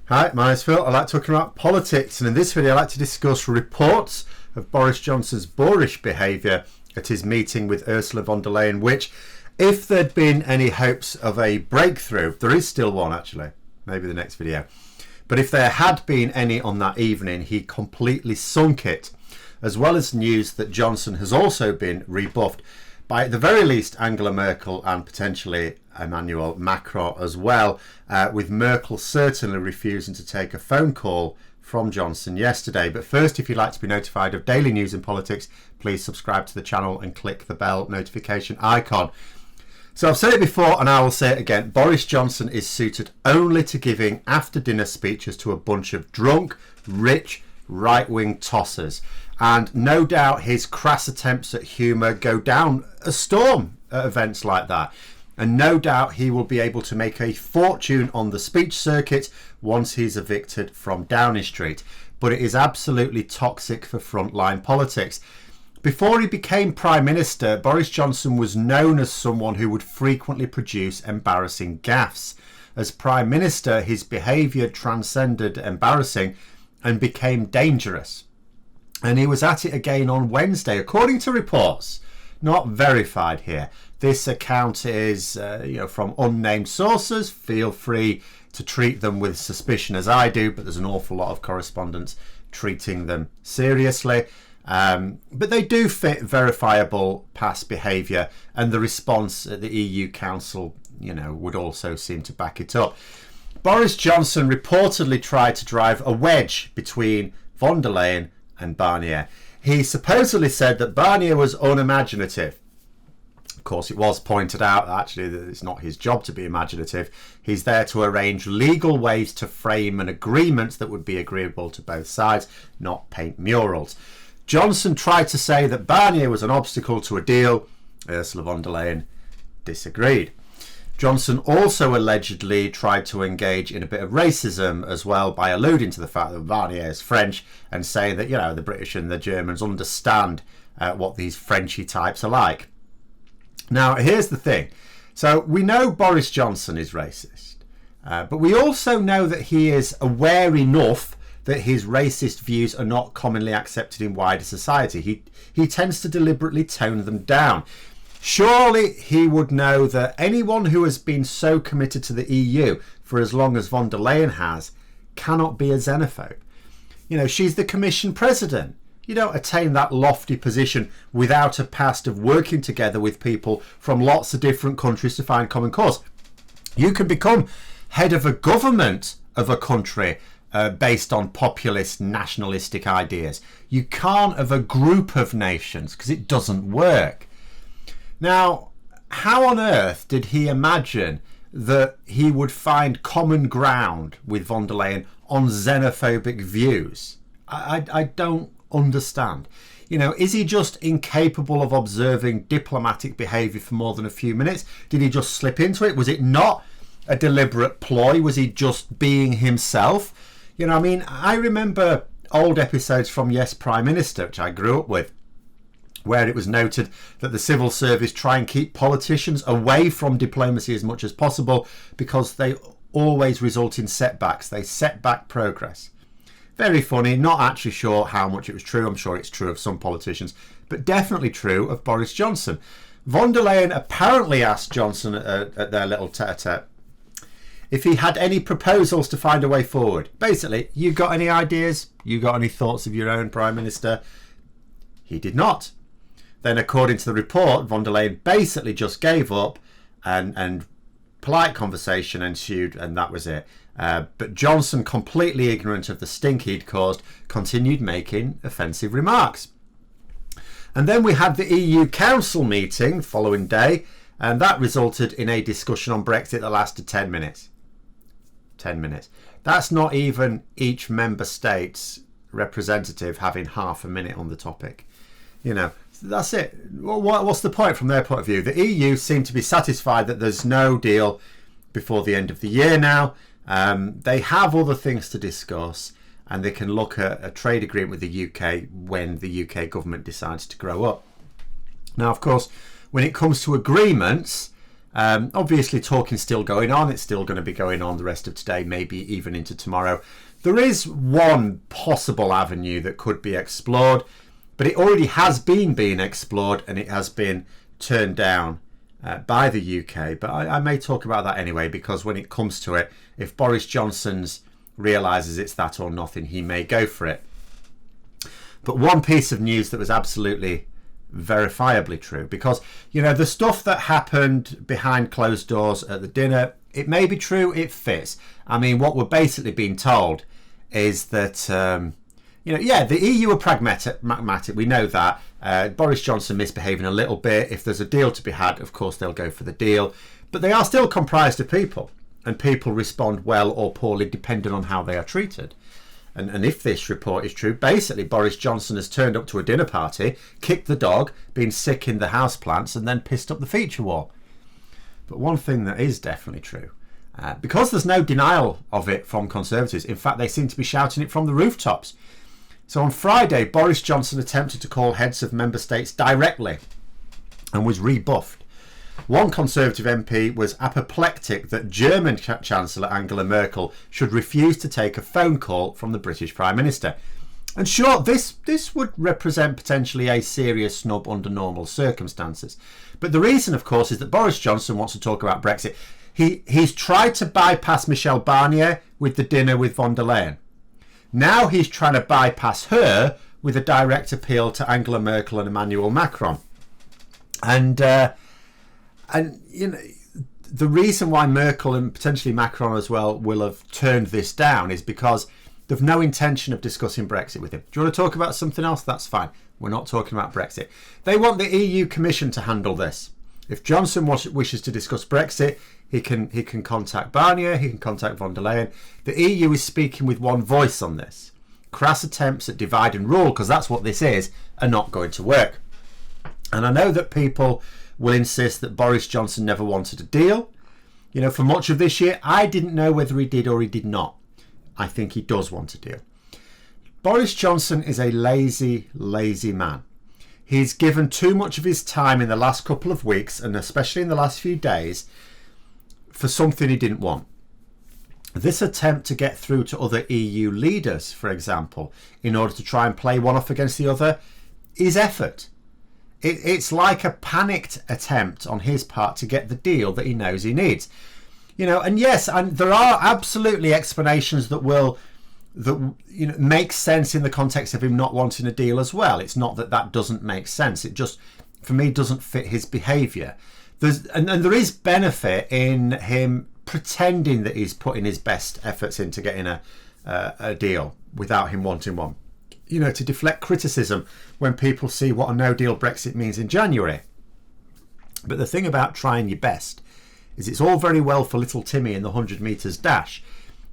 Hi, my name's Phil. I like talking about politics, and in this video I like to discuss reports of Boris Johnson's boorish behaviour at his meeting with Ursula von der Leyen, which, if there'd been any hopes of a breakthrough, there is still one actually, maybe the next video, but if there had been any on that evening, he completely sunk it, as well as news that Johnson has also been rebuffed by at the very least Angela Merkel and potentially Emmanuel Macron as well, with Merkel certainly refusing to take a phone call from Johnson yesterday. But first, if you'd like to be notified of daily news in politics, please subscribe to the channel and click the bell notification icon. So I've said it before and I will say it again, Boris Johnson is suited only to giving after dinner speeches to a bunch of drunk, rich, right-wing tossers. And no doubt his crass attempts at humour go down a storm at events like that. And no doubt he will be able to make a fortune on the speech circuit once he's evicted from Downing Street. But it is absolutely toxic for frontline politics. Before he became Prime Minister, Boris Johnson was known as someone who would frequently produce embarrassing gaffes. As Prime Minister, his behaviour transcended embarrassing and became dangerous. And he was at it again on Wednesday, according to reports, not verified here. This account is from unnamed sources. Feel free to treat them with suspicion as I do, but there's an awful lot of correspondents treating them seriously. But they do fit verifiable past behaviour, and the response at the EU Council, would also seem to back it up. Boris Johnson reportedly tried to drive a wedge between von der Leyen and Barnier. He supposedly said that Barnier was unimaginative. Of course, it was pointed out actually that it's not his job to be imaginative. He's there to arrange legal ways to frame an agreement that would be agreeable to both sides, not paint murals. Johnson tried to say that Barnier was an obstacle to a deal. Ursula von der Leyen disagreed. Johnson also allegedly tried to engage in a bit of racism as well by alluding to the fact that Barnier is French and saying that, the British and the Germans understand what these Frenchy types are like. Now, here's the thing. So we know Boris Johnson is racist, but we also know that he is aware enough that his racist views are not commonly accepted in wider society. He tends to deliberately tone them down. Surely he would know that anyone who has been so committed to the EU for as long as von der Leyen has cannot be a xenophobe. She's the Commission President. You don't attain that lofty position without a past of working together with people from lots of different countries to find common cause. You can become head of a government of a country based on populist nationalistic ideas. You can't of a group of nations because it doesn't work. Now, how on earth did he imagine that he would find common ground with von der Leyen on xenophobic views? I don't understand. Is he just incapable of observing diplomatic behaviour for more than a few minutes? Did he just slip into it? Was it not a deliberate ploy? Was he just being himself? I remember old episodes from Yes Prime Minister, which I grew up with, where it was noted that the civil service try and keep politicians away from diplomacy as much as possible because they always result in setbacks. They set back progress. Very funny, not actually sure how much it was true. I'm sure it's true of some politicians, but definitely true of Boris Johnson. Von der Leyen apparently asked Johnson at their little tete-a-tete if he had any proposals to find a way forward. Basically, you got any ideas? You got any thoughts of your own, Prime Minister? He did not. Then, according to the report, von der Leyen basically just gave up and polite conversation ensued, and that was it. But Johnson, completely ignorant of the stink he'd caused, continued making offensive remarks. And then we had the EU Council meeting the following day, and that resulted in a discussion on Brexit that lasted 10 minutes. 10 minutes. That's not even each member state's representative having half a minute on the topic. That's it. What's the point from their point of view? The EU seem to be satisfied that there's no deal before the end of the year now. They have other things to discuss and they can look at a trade agreement with the UK when the UK government decides to grow up. Now, of course, when it comes to agreements, Obviously, talking's still going on. It's still going to be going on the rest of today, maybe even into tomorrow. There is one possible avenue that could be explored, but it already has been being explored and it has been turned down by the UK. But I may talk about that anyway, because when it comes to it, if Boris Johnson realises it's that or nothing, he may go for it. But one piece of news that was absolutely verifiably true, because the stuff that happened behind closed doors at the dinner, it may be true, it fits. I mean, what we're basically being told is that the EU are pragmatic, we know that. Boris Johnson misbehaving a little bit. If there's a deal to be had, of course they'll go for the deal, but they are still comprised of people, and people respond well or poorly depending on how they are treated. And if this report is true, basically Boris Johnson has turned up to a dinner party, kicked the dog, been sick in the houseplants, and then pissed up the feature wall. But one thing that is definitely true, because there's no denial of it from Conservatives, in fact they seem to be shouting it from the rooftops. So on Friday, Boris Johnson attempted to call heads of member states directly and was rebuffed. One Conservative MP was apoplectic that German Chancellor Angela Merkel should refuse to take a phone call from the British Prime Minister. And sure, this would represent potentially a serious snub under normal circumstances. But the reason, of course, is that Boris Johnson wants to talk about Brexit. He's tried to bypass Michel Barnier with the dinner with von der Leyen. Now he's trying to bypass her with a direct appeal to Angela Merkel and Emmanuel Macron. And the reason why Merkel and potentially Macron as well will have turned this down is because they've no intention of discussing Brexit with him. Do you want to talk about something else? That's fine. We're not talking about Brexit. They want the EU Commission to handle this. If Johnson wishes to discuss Brexit, he can contact Barnier, he can contact von der Leyen. The EU is speaking with one voice on this. Crass attempts at divide and rule, because that's what this is, are not going to work. And I know that people will insist that Boris Johnson never wanted a deal. For much of this year, I didn't know whether he did or he did not. I think he does want a deal. Boris Johnson is a lazy, lazy man. He's given too much of his time in the last couple of weeks, and especially in the last few days, for something he didn't want. This attempt to get through to other EU leaders, for example, in order to try and play one off against the other, is effort. It's like a panicked attempt on his part to get the deal that he knows he needs. And yes, and there are absolutely explanations that make sense in the context of him not wanting a deal as well. It's not that doesn't make sense. It just, for me, doesn't fit his behaviour. And there is benefit in him pretending that he's putting his best efforts into getting a deal without him wanting one. To deflect criticism when people see what a no-deal Brexit means in January. But the thing about trying your best is it's all very well for little Timmy in the 100 metres dash,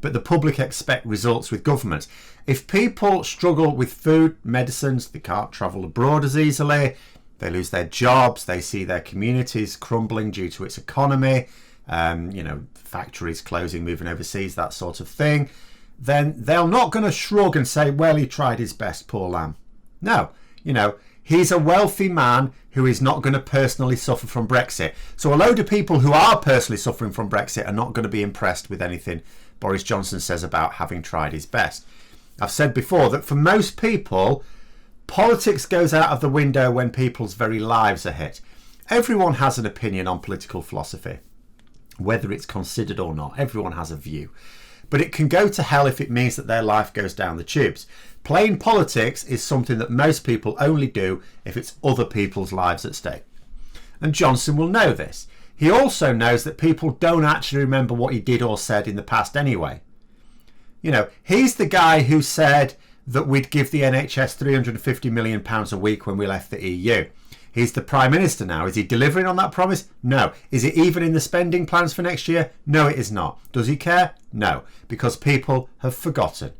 but the public expect results with government. If people struggle with food, medicines, they can't travel abroad as easily, they lose their jobs, they see their communities crumbling due to its economy, factories closing, moving overseas, that sort of thing, then they're not going to shrug and say, well, he tried his best, poor lamb. No, he's a wealthy man who is not going to personally suffer from Brexit. So a load of people who are personally suffering from Brexit are not going to be impressed with anything Boris Johnson says about having tried his best. I've said before that for most people, politics goes out of the window when people's very lives are hit. Everyone has an opinion on political philosophy, whether it's considered or not. Everyone has a view. But it can go to hell if it means that their life goes down the tubes. Playing politics is something that most people only do if it's other people's lives at stake. And Johnson will know this. He also knows that people don't actually remember what he did or said in the past anyway. He's the guy who said that we'd give the NHS £350 million a week when we left the EU. He's the Prime Minister now. Is he delivering on that promise? No. Is it even in the spending plans for next year? No, it is not. Does he care? No, because people have forgotten.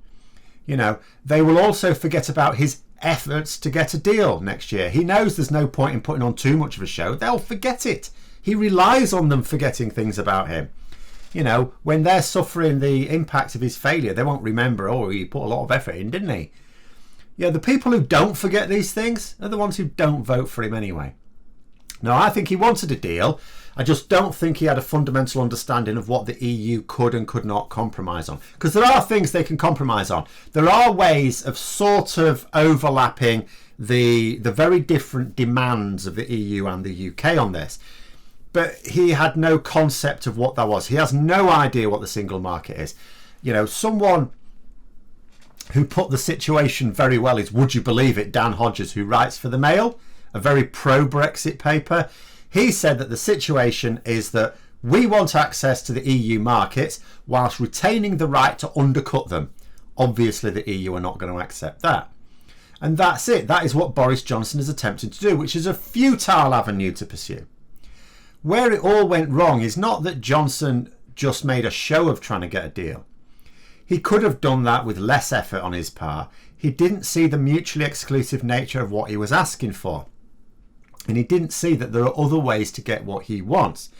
They will also forget about his efforts to get a deal next year. He knows there's no point in putting on too much of a show. They'll forget it. He relies on them forgetting things about him. When they're suffering the impact of his failure, they won't remember, oh, he put a lot of effort in, didn't he? Yeah, the people who don't forget these things are the ones who don't vote for him anyway. No, I think he wanted a deal. I just don't think he had a fundamental understanding of what the EU could and could not compromise on. Because there are things they can compromise on. There are ways of sort of overlapping the very different demands of the EU and the UK on this. But he had no concept of what that was. He has no idea what the single market is. You know, someone who put the situation very well is, would you believe it, Dan Hodges, who writes for the Mail, a very pro-Brexit paper. He said that the situation is that we want access to the EU markets whilst retaining the right to undercut them. Obviously, the EU are not going to accept that. And that's it. That is what Boris Johnson is attempting to do, which is a futile avenue to pursue. Where it all went wrong is not that Johnson just made a show of trying to get a deal. He could have done that with less effort on his part. He didn't see the mutually exclusive nature of what he was asking for. And he didn't see that there are other ways to get what he wants.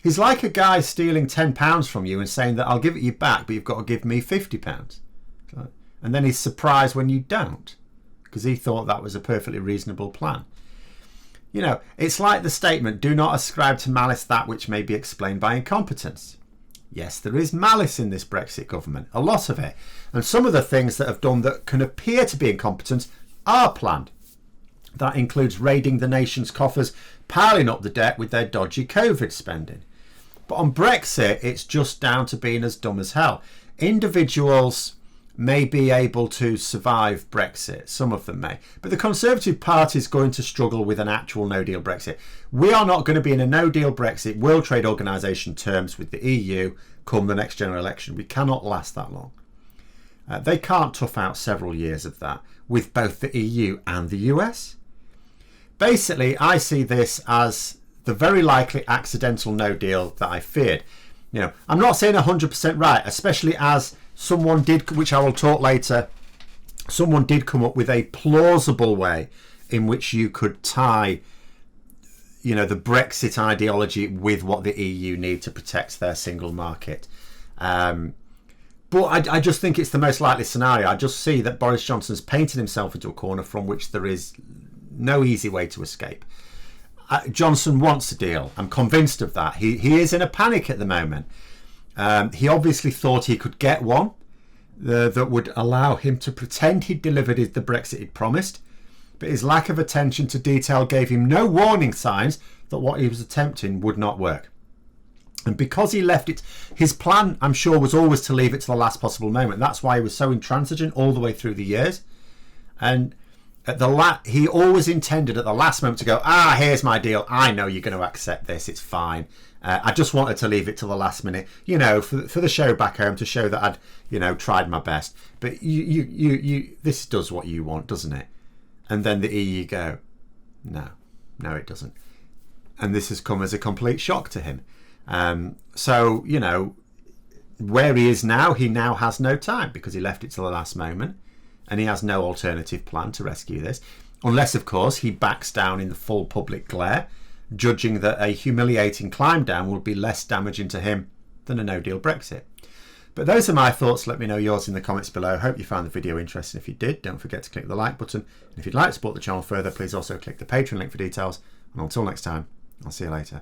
He's like a guy stealing £10 from you and saying that I'll give it you back, but you've got to give me £50. And then he's surprised when you don't, because he thought that was a perfectly reasonable plan. You know, it's like the statement, do not ascribe to malice that which may be explained by incompetence. Yes, there is malice in this Brexit government, a lot of it. And some of the things that have done that can appear to be incompetence are planned. That includes raiding the nation's coffers, piling up the debt with their dodgy COVID spending. But on Brexit, it's just down to being as dumb as hell. Individuals may be able to survive Brexit, some of them may, but the Conservative Party is going to struggle with an actual no-deal Brexit. We are not going to be in a no-deal Brexit World Trade Organisation terms with the EU come the next general election. We cannot last that long. They can't tough out several years of that with both the EU and the US. Basically, I see this as the very likely accidental no deal that I feared. You know, I'm not saying 100% right, especially as someone did, which I will talk later, someone did come up with a plausible way in which you could tie, you know, the Brexit ideology with what the EU need to protect their single market. But I just think it's the most likely scenario. I just see that Boris Johnson's painted himself into a corner from which there is no easy way to escape. Johnson wants a deal. I'm convinced of that. He is in a panic at the moment. He obviously thought he could get one that would allow him to pretend he'd delivered the Brexit he'd promised. But his lack of attention to detail gave him no warning signs that what he was attempting would not work. And because he left it, his plan, I'm sure, was always to leave it to the last possible moment. That's why he was so intransigent all the way through the years. And at he always intended at the last moment to go, here's my deal. I know you're going to accept this. It's fine. I just wanted to leave it to the last minute, you know, for the show back home, to show that I'd, you know, tried my best. But this does what you want, doesn't it? And then the EU go, no, it doesn't. And this has come as a complete shock to him. So, you know, where he is now, he now has no time because he left it to the last moment and he has no alternative plan to rescue this. Unless, of course, he backs down in the full public glare, judging that a humiliating climb down will be less damaging to him than a no-deal Brexit. But those are my thoughts. Let me know yours in the comments below. Hope you found the video interesting. If you did, don't forget to click the like button. And if you'd like to support the channel further, please also click the Patreon link for details. And until next time, I'll see you later.